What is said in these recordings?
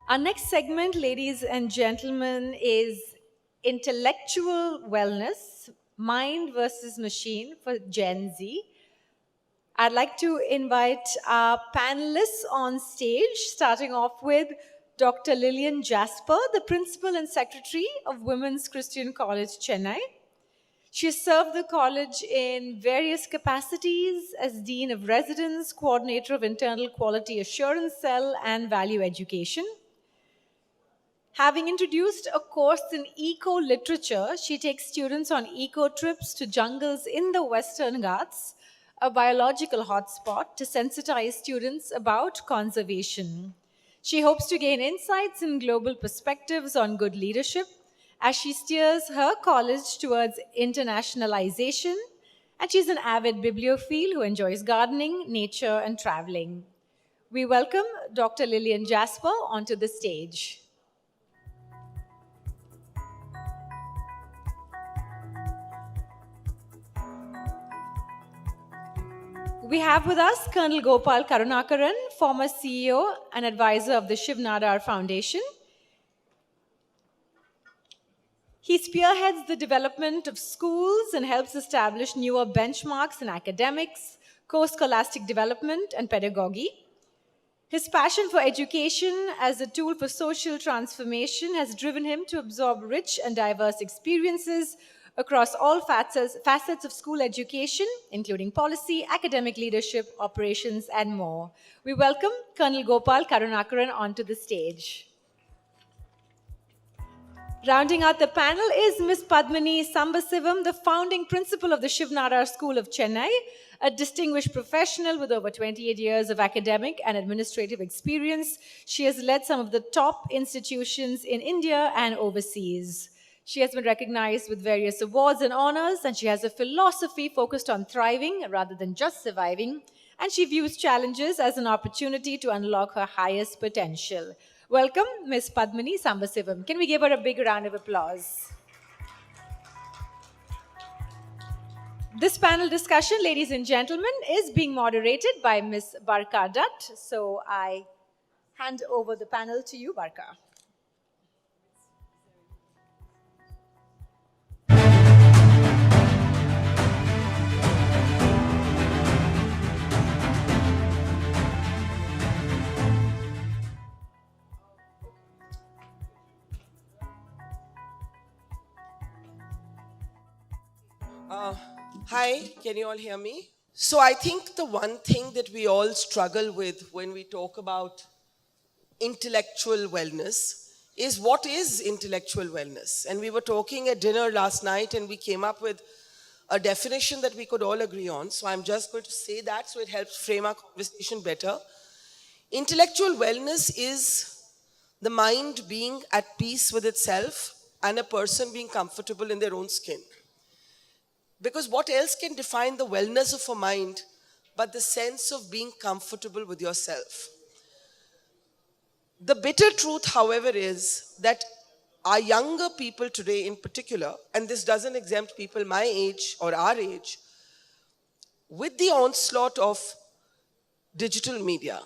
Our next segment, ladies and gentlemen, is intellectual wellness, mind versus machine for Gen Z. I'd like to invite our panelists on stage, starting off with Dr. Lillian Jasper, the Principal and Secretary of Women's Christian College, Chennai. She has served the college in various capacities as Dean of Residence, Coordinator of Internal Quality Assurance Cell, and Value Education. Having introduced a course in eco-literature, she takes students on eco-trips to jungles in the Western Ghats, a biological hotspot, to sensitize students about conservation. She hopes to gain insights and global perspectives on good leadership as she steers her college towards internationalization, and she's an avid bibliophile who enjoys gardening, nature, and traveling. We welcome Dr. Lillian Jasper onto the stage. We have with us Colonel Gopal Karunakaran, former CEO and advisor of the Shiv Nadar Foundation. He spearheads the development of schools and helps establish newer benchmarks in academics, co-scholastic development, and pedagogy. His passion for education as a tool for social transformation has driven him to absorb rich and diverse experiences across all facets of school education, including policy, academic leadership, operations, and more. We welcome Colonel Gopal Karunakaran onto the stage. Rounding out the panel is Ms Padmini Sambasivam, the founding principal of the Shiv Nadar School of Chennai, a distinguished professional with over 28 years of academic and administrative experience. She has led some of the top institutions in India and overseas. She has been recognized with various awards and honors, and she has a philosophy focused on thriving rather than just surviving, and she views challenges as an opportunity to unlock her highest potential. Welcome, Ms. Padmini Sambasivam. Can we give her a big round of applause? This panel discussion, ladies and gentlemen, is being moderated by Ms. Barkha Dutt. So I hand over the panel to you, Barkha. Hi, can you all hear me? So I think the one thing that we all struggle with when we talk about intellectual wellness is what is intellectual wellness? And we were talking at dinner last night and we came up with a definition that we could all agree on. So I'm just going to say that so it helps frame our conversation better. Intellectual wellness is the mind being at peace with itself and a person being comfortable in their own skin. Because what else can define the wellness of a mind but the sense of being comfortable with yourself? The bitter truth, however, is that our younger people today in particular, and this doesn't exempt people my age or our age, with the onslaught of digital media,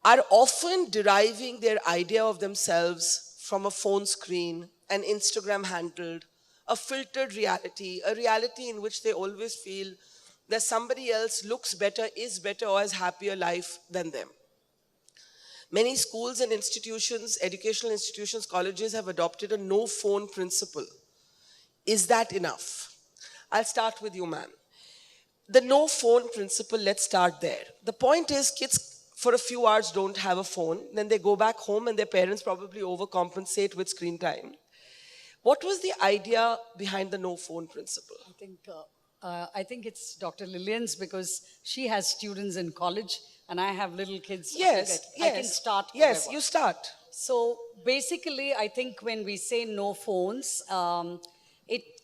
are often deriving their idea of themselves from a phone screen, an Instagram handle, a filtered reality, a reality in which they always feel that somebody else looks better, is better, or has happier life than them. Many schools and institutions, educational institutions, colleges have adopted a no-phone principle. Is that enough? I'll start with you, ma'am. The no-phone principle, let's start there. The point is, kids for a few hours don't have a phone, then they go back home and their parents probably overcompensate with screen time. What was the idea behind the no-phone principle? I think it's Dr. Lillian's because she has students in college and I have little kids. Yes. I can start. Yes, whatever. you start. So basically, I think when we say no phones,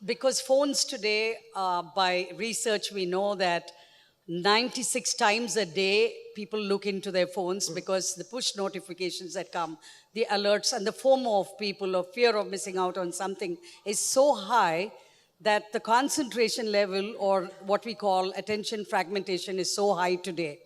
because phones today, by research, we know that 96 times a day, people look into their phones because the push notifications that come, the alerts and the FOMO of people, or fear of missing out on something, is so high that the concentration level, or what we call attention fragmentation, is so high today.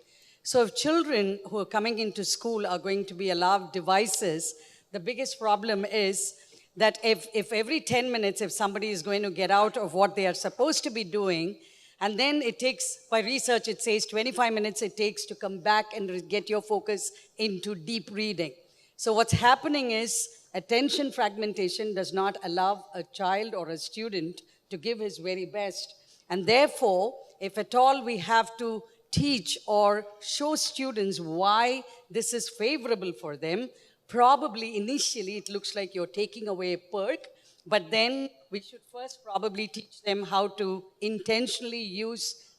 So if children who are coming into school are going to be allowed devices, the biggest problem is that if every 10 minutes, if somebody is going to get out of what they are supposed to be doing, and then it takes, by research, it says 25 minutes it takes to come back and get your focus into deep reading. So what's happening is attention fragmentation does not allow a child or a student to give his very best. And therefore, if at all we have to teach or show students why this is favorable for them, probably initially it looks like you're taking away a perk, but then we should first probably teach them how to intentionally use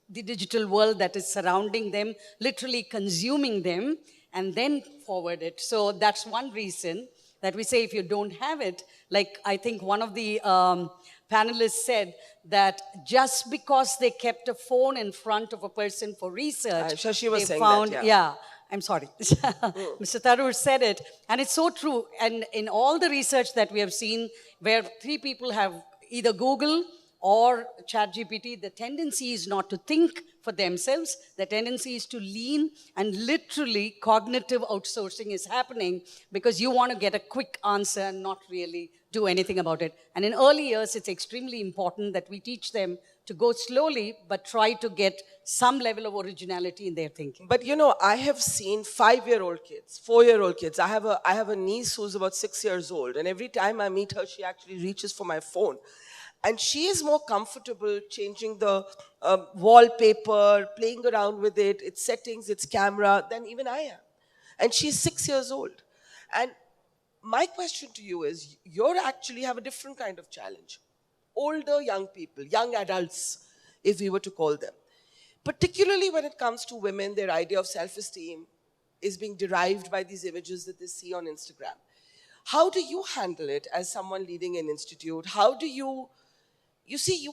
the digital world that is surrounding them, literally consuming them, and then forward it. So that's one reason that we say if you don't have it, like I think one of the panelists said that just because they kept a phone in front of a person for research, I'm sure she was they saying found, that, yeah. I'm sorry. Mr. Tharoor said it, and it's so true. And in all the research that we have seen, where three people have either Google or ChatGPT, the tendency is not to think for themselves. The tendency is to lean, and literally cognitive outsourcing is happening because you want to get a quick answer and not really do anything about it. And in early years, it's extremely important that we teach them to go slowly, but try to get some level of originality in their thinking. But you know, I have seen 5-year-old kids, 4-year-old kids. I have a niece who's about 6 years old, and every time I meet her, she actually reaches for my phone. And she is more comfortable changing the wallpaper, playing around with it, its settings, its camera, than even I am. And she's 6 years old. And my question to you is, you actually have a different kind of challenge. Older young people, young adults, if we were to call them. Particularly when it comes to women, their idea of self-esteem is being derived by these images that they see on Instagram. How do you handle it as someone leading an institute? How do you see,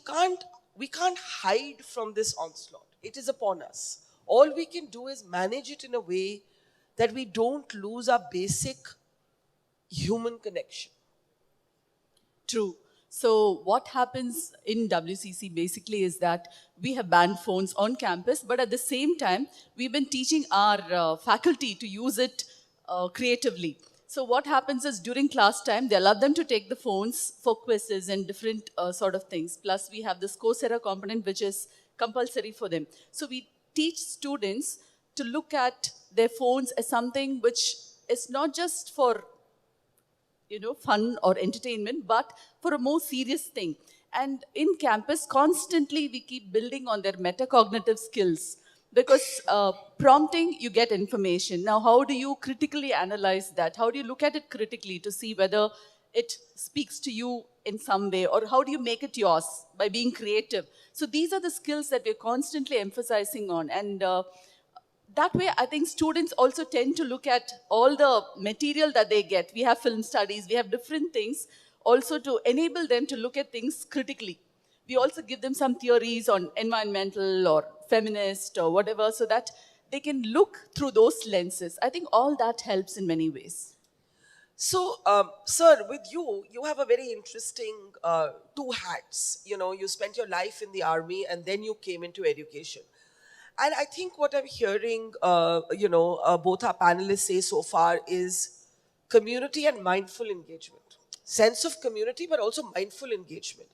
we can't hide from this onslaught. It is upon us. All we can do is manage it in a way that we don't lose our basic human connection. True. So what happens in WCC basically is that we have banned phones on campus, but at the same time, we've been teaching our faculty to use it creatively. So what happens is during class time, they allow them to take the phones for quizzes and different sort of things. Plus we have this Coursera component, which is compulsory for them. So we teach students to look at their phones as something which is not just for fun or entertainment, but for a more serious thing. And in campus, constantly we keep building on their metacognitive skills because prompting, you get information. Now, how do you critically analyze that? How do you look at it critically to see whether it speaks to you in some way, or how do you make it yours by being creative? So these are the skills that we're constantly emphasizing on. And that way, I think students also tend to look at all the material that they get. We have film studies, we have different things also to enable them to look at things critically. We also give them some theories on environmental or feminist or whatever so that they can look through those lenses. I think all that helps in many ways. So, sir, with you, you have a very interesting two hats. You spent your life in the army and then you came into education. And I think what I'm hearing, both our panelists say so far is community and mindful engagement. Sense of community, but also mindful engagement.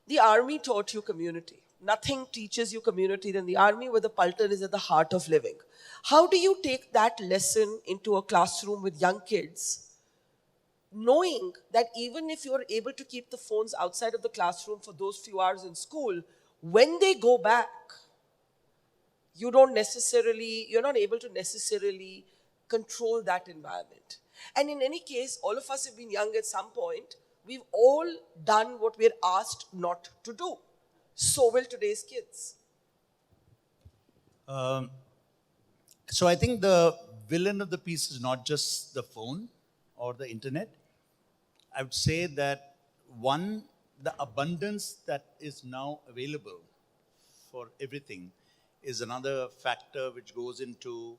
The army taught you community. Nothing teaches you community than the army, where the Paltan is at the heart of living. How do you take that lesson into a classroom with young kids, knowing that even if you're able to keep the phones outside of the classroom for those few hours in school, when they go back, you're not able to necessarily control that environment. And in any case, all of us have been young at some point. We've all done what we're asked not to do. So will today's kids. So I think the villain of the piece is not just the phone or the internet. I would say that one, the abundance that is now available for everything is another factor which goes into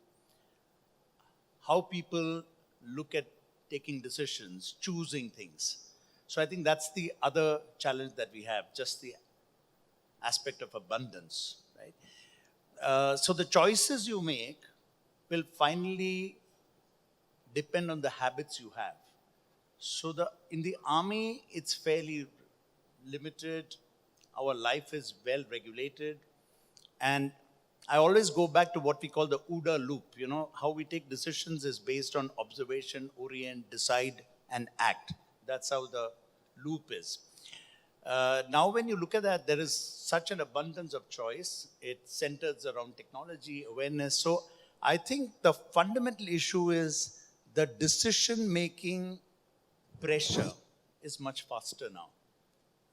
how people look at taking decisions, choosing things. So I think that's the other challenge that we have, just the aspect of abundance, right? So the choices you make will finally depend on the habits you have. So in the army, it's fairly limited. Our life is well regulated. And I always go back to what we call the OODA loop. You know, how we take decisions is based on observation, orient, decide, and act. That's how the loop is. Now, when you look at that, there is such an abundance of choice. It centers around technology, awareness. So I think the fundamental issue is the decision-making pressure is much faster now,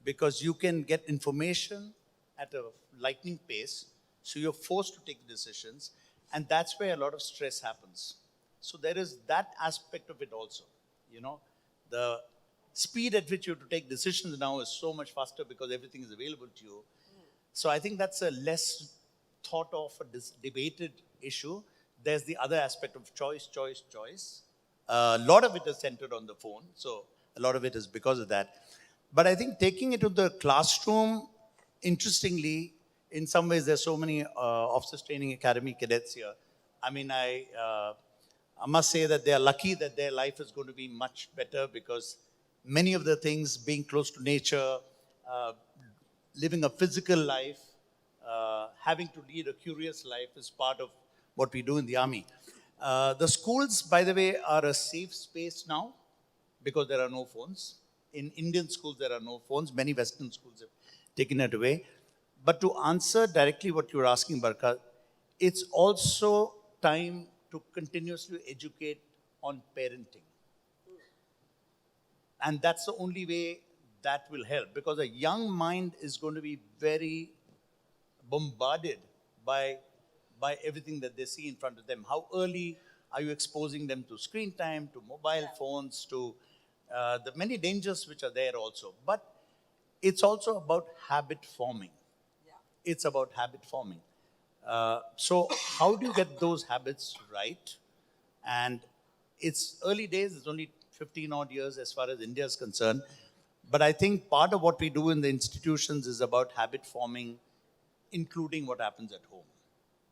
because you can get information at a lightning pace, so you're forced to take decisions, and that's where a lot of stress happens. So there is that aspect of it also. You know, the speed at which you have to take decisions now is so much faster because everything is available to you. So I think that's a less thought of, debated issue. There's the other aspect of choice. A lot of it is centered on the phone, so a lot of it is because of that. But I think taking it to the classroom, interestingly, in some ways, there's so many officers training academy cadets here. I mean, I must say that they are lucky that their life is going to be much better, because many of the things, being close to nature, living a physical life, having to lead a curious life is part of what we do in the army. The schools, by the way, are a safe space now because there are no phones. In Indian schools, there are no phones. Many Western schools have taken it away. But to answer directly what you're asking, Barkha, it's also time to continuously educate on parenting. And that's the only way that will help, because a young mind is going to be very bombarded by everything that they see in front of them. How early are you exposing them to screen time, to mobile phones, to the many dangers which are there also. But it's also about habit forming. It's about habit forming. So how do you get those habits right? And it's early days, it's only 15 odd years as far as India is concerned. But I think part of what we do in the institutions is about habit forming, including what happens at home.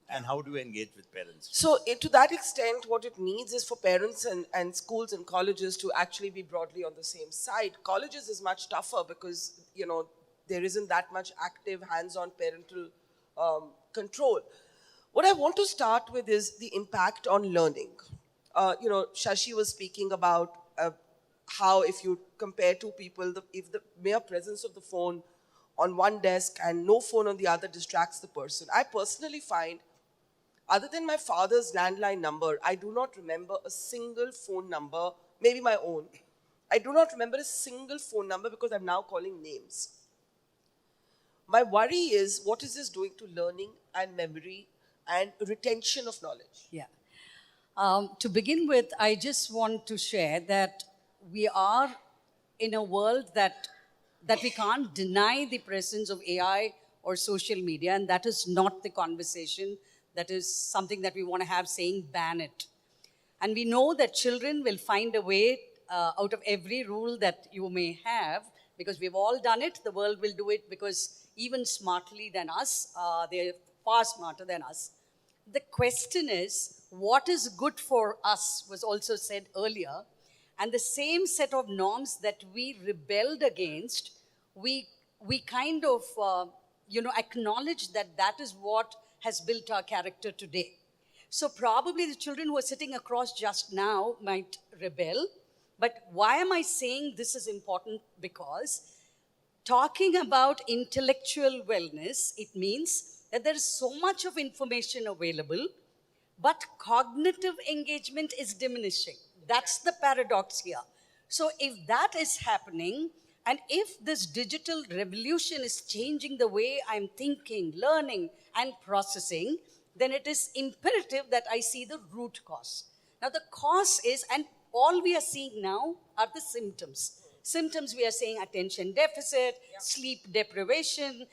And how do you engage with parents? So to that extent, what it needs is for parents and schools and colleges to actually be broadly on the same side. Colleges is much tougher because, you know, there isn't that much active hands-on parental control. What I want to start with is the impact on learning. You know, Shashi was speaking about how if you compare two people, if the mere presence of the phone on one desk and no phone on the other distracts the person. I personally find, other than my father's landline number, I do not remember a single phone number, maybe my own. I do not remember a single phone number because I'm now calling names. My worry is, what is this doing to learning and memory and retention of knowledge? Yeah. To begin with, I just want to share that we are in a world that we can't deny the presence of AI or social media, and that is not the conversation. That is something that we want to have, saying ban it. And we know that children will find a way out of every rule that you may have, because we've all done it. The world will do it because even smartly than us, they're far smarter than us. The question is, what is good for us was also said earlier. And the same set of norms that we rebelled against, we kind of, acknowledge that that is what has built our character today. So probably the children who are sitting across just now might rebel. But why am I saying this is important? Because talking about intellectual wellness, it means that there is so much of information available, but cognitive engagement is diminishing. That's the paradox here. So if that is happening, and if this digital revolution is changing the way I'm thinking, learning, and processing, then it is imperative that I see the root cause. Now the cause is, and all we are seeing now are the symptoms. Symptoms, we are saying attention deficit, sleep deprivation,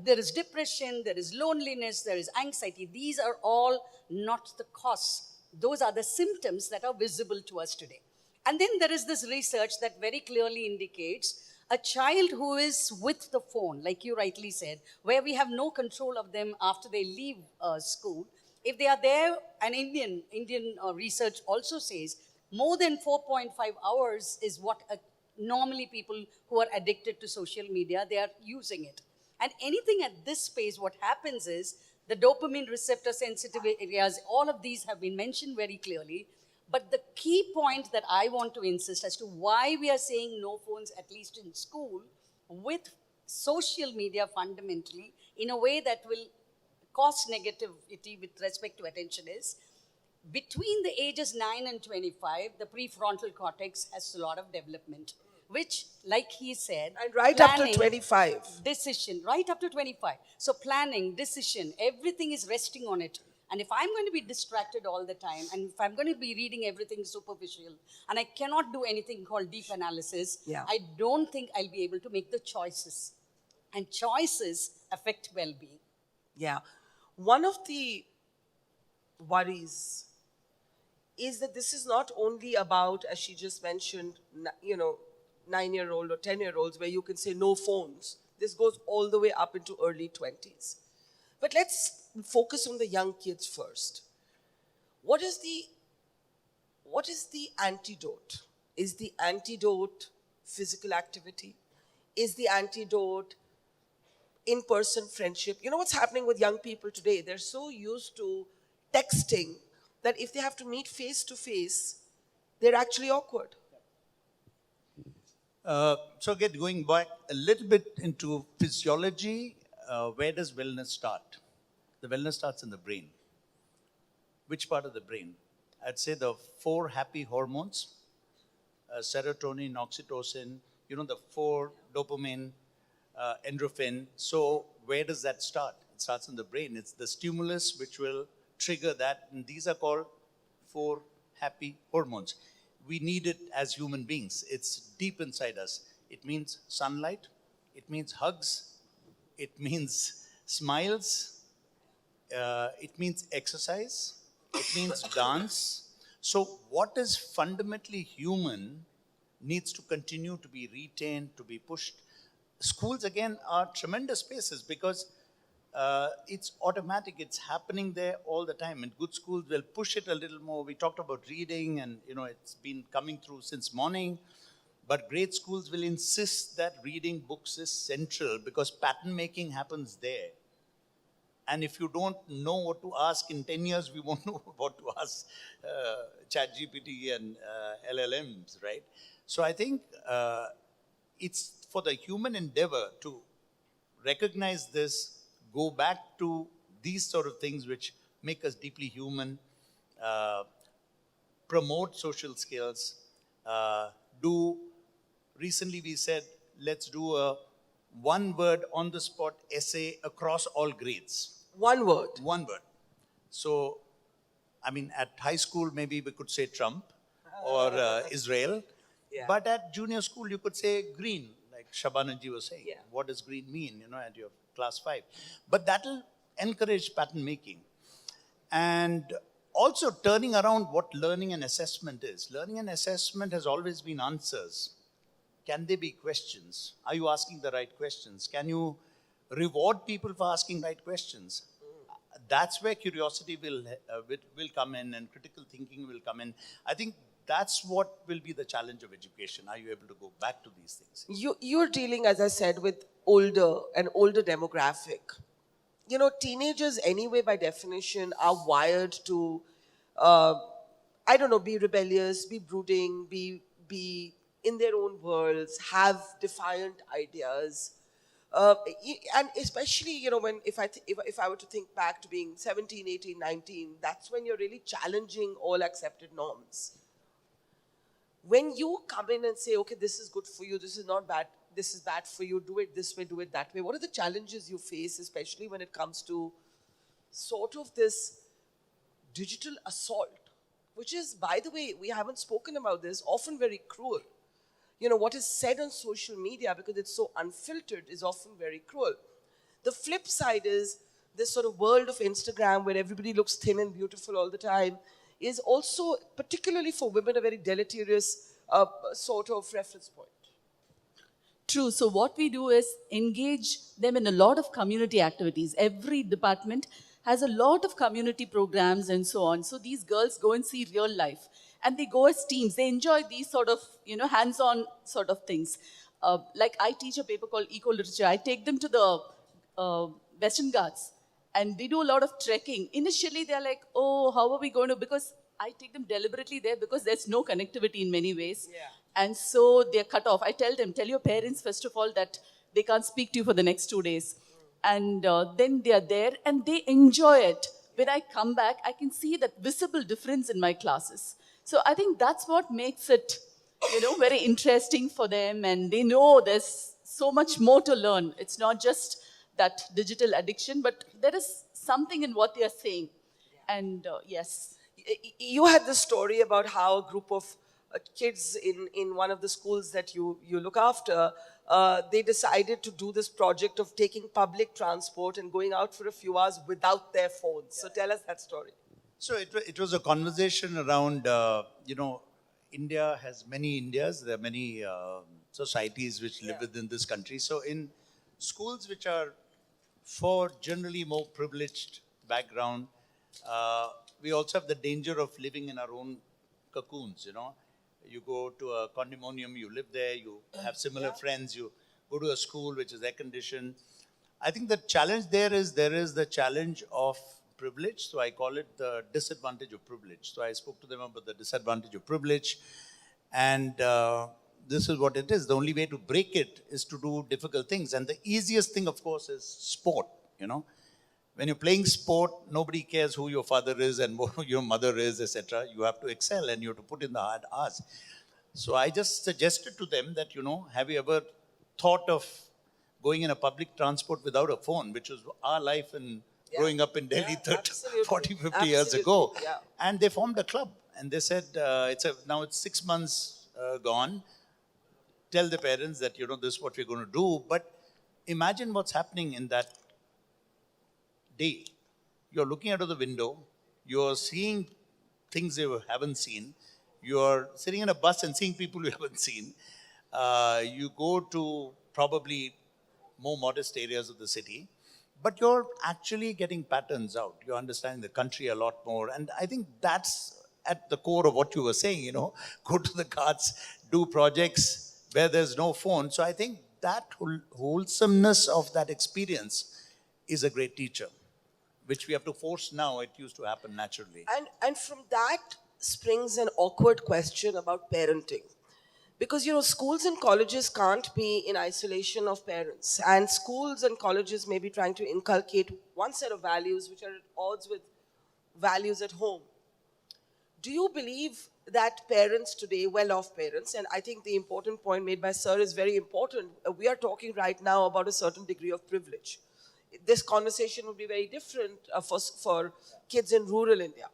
there is depression, there is loneliness, there is anxiety. These are all not the cause. Those are the symptoms that are visible to us today. And then there is this research that very clearly indicates a child who is with the phone, like you rightly said, where we have no control of them after they leave school, if they are there, and Indian research also says more than 4.5 hours is what normally people who are addicted to social media, they are using it. And anything at this space, what happens is the dopamine receptor sensitive areas, all of these have been mentioned very clearly. But the key point that I want to insist as to why we are saying no phones, at least in school, with social media fundamentally, in a way that will cause negativity with respect to attention, is between the ages 9 and 25, the prefrontal cortex has a lot of development, which, like he said, And right up to planning, 25. decision, right up to 25. So planning, decision, everything is resting on it. And if I'm going to be distracted all the time, and if I'm going to be reading everything superficial, and I cannot do anything called deep analysis, Yeah. I don't think I'll be able to make the choices. And choices affect well-being. Yeah. One of the worries is that this is not only about, as she just mentioned, 9-year-old or 10-year-olds where you can say no phones. This goes all the way up into early 20s. But let's focus on the young kids first. What is the antidote? Is the antidote physical activity? Is the antidote in-person friendship? You know what's happening with young people today? They're so used to texting that if they have to meet face to face, they're actually awkward. So again, going back a little bit into physiology, where does wellness start? The wellness starts in the brain. Which part of the brain? I'd say the 4 happy hormones, serotonin, oxytocin, the 4 dopamine, endorphin. So where does that start? It starts in the brain. It's the stimulus which will trigger that. And these are called 4 happy hormones. We need it as human beings. It's deep inside us. It means sunlight. It means hugs. It means smiles. It means exercise. It means dance. So what is fundamentally human needs to continue to be retained, to be pushed. Schools, again, are tremendous spaces because it's automatic. It's happening there all the time. And good schools will push it a little more. We talked about reading and, it's been coming through since morning. But great schools will insist that reading books is central because pattern making happens there. And if you don't know what to ask in 10 years, we won't know what to ask ChatGPT and LLMs, right? So I think it's for the human endeavor to recognize this, go back to these sort of things which make us deeply human, promote social skills, recently we said, let's do a one-word on-the-spot essay across all grades. One word. One word. So, at high school, maybe we could say Trump or Israel. Yeah. But at junior school, you could say green, like Shabanaji was saying. Yeah. What does green mean, at your class 5? But that'll encourage pattern making. And also turning around what learning and assessment is. Learning and assessment has always been answers. Can they be questions? Are you asking the right questions? Can you reward people for asking right questions? That's where curiosity will come in and critical thinking will come in. I think that's what will be the challenge of education. Are you able to go back to these things? You're dealing, as I said, with an older demographic. Teenagers anyway, by definition, are wired to, be rebellious, be brooding, be in their own worlds, have defiant ideas. And especially, if I were to think back to being 17, 18, 19, that's when you're really challenging all accepted norms. When you come in and say, okay, this is good for you, this is not bad, this is bad for you, do it this way, do it that way, what are the challenges you face, especially when it comes to sort of this digital assault, which is, by the way, we haven't spoken about this, often very cruel. What is said on social media, because it's so unfiltered, is often very cruel. The flip side is this sort of world of Instagram where everybody looks thin and beautiful all the time is also, particularly for women, a very deleterious sort of reference point. True. So what we do is engage them in a lot of community activities. Every department has a lot of community programs and so on. So these girls go and see real life, and they go as teams. They enjoy these sort of, hands-on sort of things. Like I teach a paper called Eco Literature. I take them to the Western Ghats, and they do a lot of trekking. Initially, they're like, "Oh, how are we going to?" Because I take them deliberately there because there's no connectivity in many ways. Yeah. And so they're cut off. I tell them, tell your parents, first of all, that they can't speak to you for the next 2 days. And then they are there and they enjoy it. When I come back, I can see that visible difference in my classes. So I think that's what makes it, very interesting for them. And they know there's so much more to learn. It's not just that digital addiction, but there is something in what they are saying. And yes. You had this story about how a group of kids in one of the schools that you look after, they decided to do this project of taking public transport and going out for a few hours without their phones. So tell us that story. So it was a conversation around, India has many Indias. There are many societies which live within this country. So in schools which are for generally more privileged background, we also have the danger of living in our own cocoons, You go to a condominium, you live there, you have similar friends, you go to a school which is air-conditioned. I think the challenge there is the challenge of privilege. So I call it the disadvantage of privilege. So I spoke to them about the disadvantage of privilege. And this is what it is. The only way to break it is to do difficult things. And the easiest thing, of course, is sport, When you're playing sport, nobody cares who your father is and who your mother is, etc. You have to excel and you have to put in the hard hours. So I just suggested to them that, have you ever thought of going in a public transport without a phone, which was our life in growing up in Delhi 40, 50 years ago. Yeah. And they formed a club and they said, now it's 6 months gone. Tell the parents that, this is what we're going to do. But imagine what's happening in that day. You're looking out of the window, you're seeing things you haven't seen, you're sitting in a bus and seeing people you haven't seen. You go to probably more modest areas of the city, but you're actually getting patterns out. You're understanding the country a lot more. And I think that's at the core of what you were saying, go to the carts, do projects where there's no phone. So I think that wholesomeness of that experience is a great teacher, which we have to force now. It used to happen naturally. And from that springs an awkward question about parenting. Because, schools and colleges can't be in isolation of parents. And schools and colleges may be trying to inculcate one set of values which are at odds with values at home. Do you believe that parents today, well-off parents, and I think the important point made by Sir is very important. We are talking right now about a certain degree of privilege. This conversation would be very different for kids in rural India.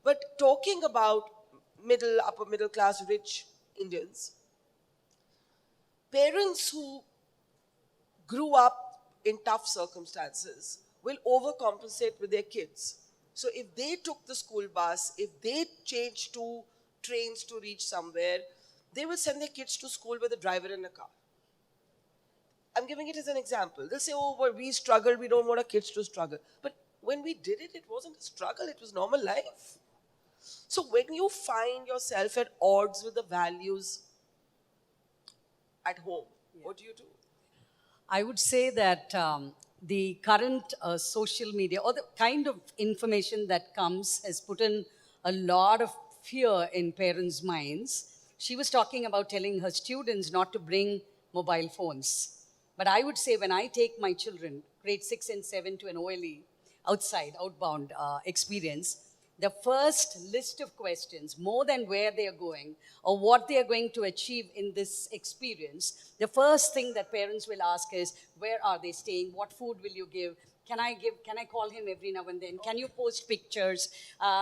But talking about upper middle class, rich Indians, parents who grew up in tough circumstances will overcompensate with their kids. So if they took the school bus, if they changed to trains to reach somewhere, they will send their kids to school with a driver in a car. I'm giving it as an example. They'll say, well, we struggled, we don't want our kids to struggle. But when we did it, it wasn't a struggle, it was normal life. So when you find yourself at odds with the values at home, what do you do? I would say that the current social media or the kind of information that comes has put in a lot of fear in parents' minds. She was talking about telling her students not to bring mobile phones. But I would say when I take my children, grade 6 and 7, to an OLE, outbound experience, the first list of questions, more than where they are going or what they are going to achieve in this experience, the first thing that parents will ask is, where are they staying? What food will you give? Can I call him every now and then? Can you post pictures?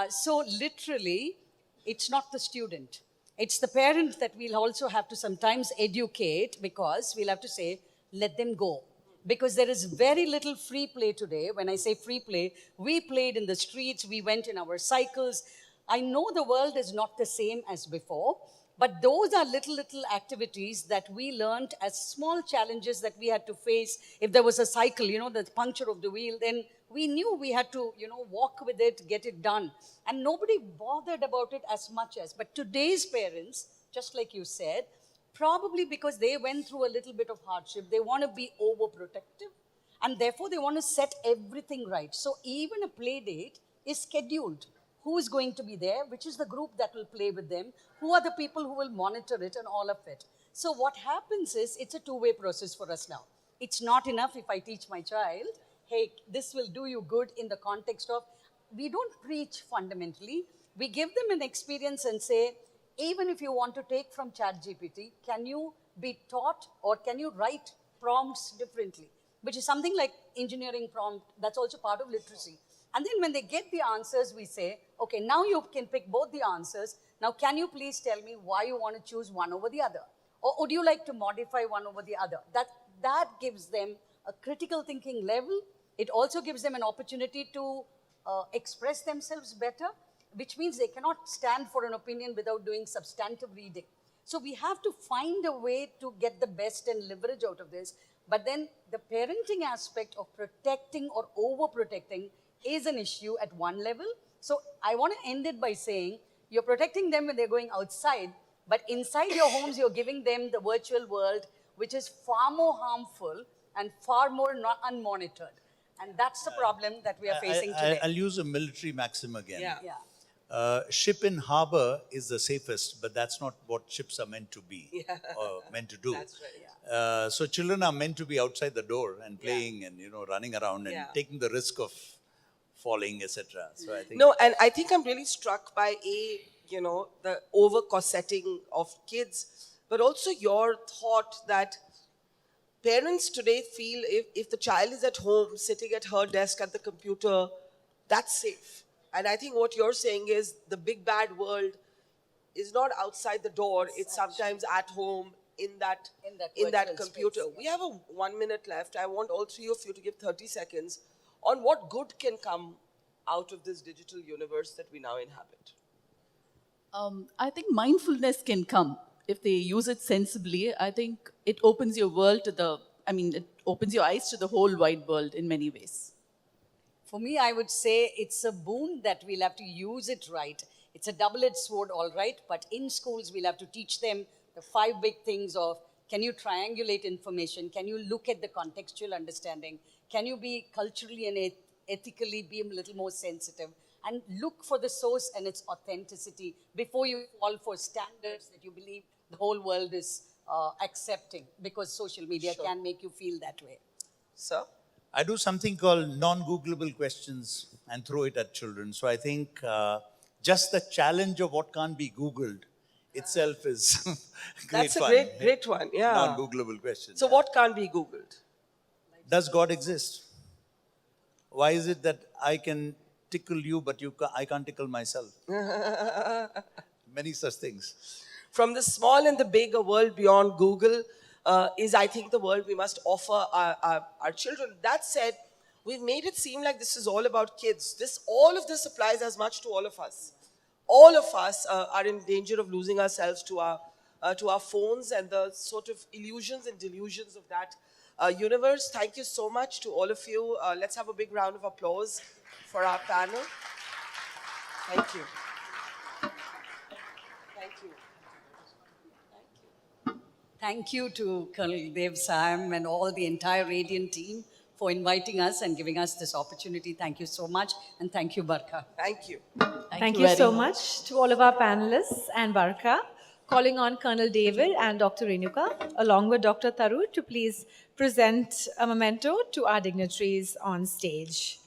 So literally, it's not the student. It's the parent that we'll also have to sometimes educate, because we'll have to say, let them go. Because there is very little free play today. When I say free play, we played in the streets, we went in our cycles. I know the world is not the same as before, But those are little activities that we learned as small challenges that we had to face. If there was a cycle, the puncture of the wheel, then we knew we had to, walk with it, get it done. And nobody bothered about it as much as. But today's parents, just like you said, probably because they went through a little bit of hardship, they want to be overprotective. And therefore, they want to set everything right. So even a play date is scheduled. Who is going to be there? Which is the group that will play with them? Who are the people who will monitor it and all of it? So what happens is, it's a two-way process for us now. It's not enough if I teach my child, hey, this will do you good in the context of, we don't preach fundamentally. We give them an experience and say, even if you want to take from ChatGPT, can you be taught or can you write prompts differently? Which is something like engineering prompt, that's also part of literacy. And then when they get the answers, we say, okay, now you can pick both the answers. Now, can you please tell me why you want to choose one over the other? Or would you like to modify one over the other? That gives them a critical thinking level. It also gives them an opportunity to express themselves better, which means they cannot stand for an opinion without doing substantive reading. So we have to find a way to get the best and leverage out of this. But then the parenting aspect of protecting or overprotecting is an issue at one level. So I want to end it by saying, you're protecting them when they're going outside, but inside your homes, you're giving them the virtual world, which is far more harmful and far more not unmonitored. And that's the problem that we are facing today. I'll use a military maxim again. Yeah. Ship in harbor is the safest, but that's not what ships are meant to be or meant to do. That's right. So children are meant to be outside the door and playing and running around and taking the risk of falling, etc. So I think No, and I think I'm really struck by the over corsetting of kids, but also your thought that parents today feel if the child is at home sitting at her desk at the computer, that's safe. And I think what you're saying is the big bad world is not outside the door, it's sometimes at home in that computer. Space, We have 1 minute left. I want all three of you to give 30 seconds on what good can come out of this digital universe that we now inhabit. I think mindfulness can come if they use it sensibly. I think it opens your world to it opens your eyes to the whole wide world in many ways. For me, I would say it's a boon that we'll have to use it right. It's a double-edged sword, all right, but in schools, we'll have to teach them the 5 big things of, can you triangulate information? Can you look at the contextual understanding? Can you be culturally and ethically be a little more sensitive? And look for the source and its authenticity before you fall for standards that you believe the whole world is accepting, because social media can make you feel that way. Sir? I do something called non-Googleable questions and throw it at children. So I think just the challenge of what can't be Googled itself is great That's a fun. great one, yeah. Non-Googleable questions. So what can't be Googled? Does God exist? Why is it that I can tickle you, but I can't tickle myself? Many such things. From the small and the big, a world beyond Google is, I think, the world we must offer our children. That said, we've made it seem like this is all about kids. All of this applies as much to all of us. All of us are in danger of losing ourselves to our phones and the sort of illusions and delusions of that universe. Thank you so much to all of you. Let's have a big round of applause for our panel. Thank you. Thank you. Thank you to Colonel Dev Sam and all the entire Radiant team for inviting us and giving us this opportunity. Thank you so much. And thank you, Barkha. Thank you. Thank you so much to all of our panelists and Barkha. Calling on Colonel David and Dr. Renuka, along with Dr. Tharoor, to please present a memento to our dignitaries on stage.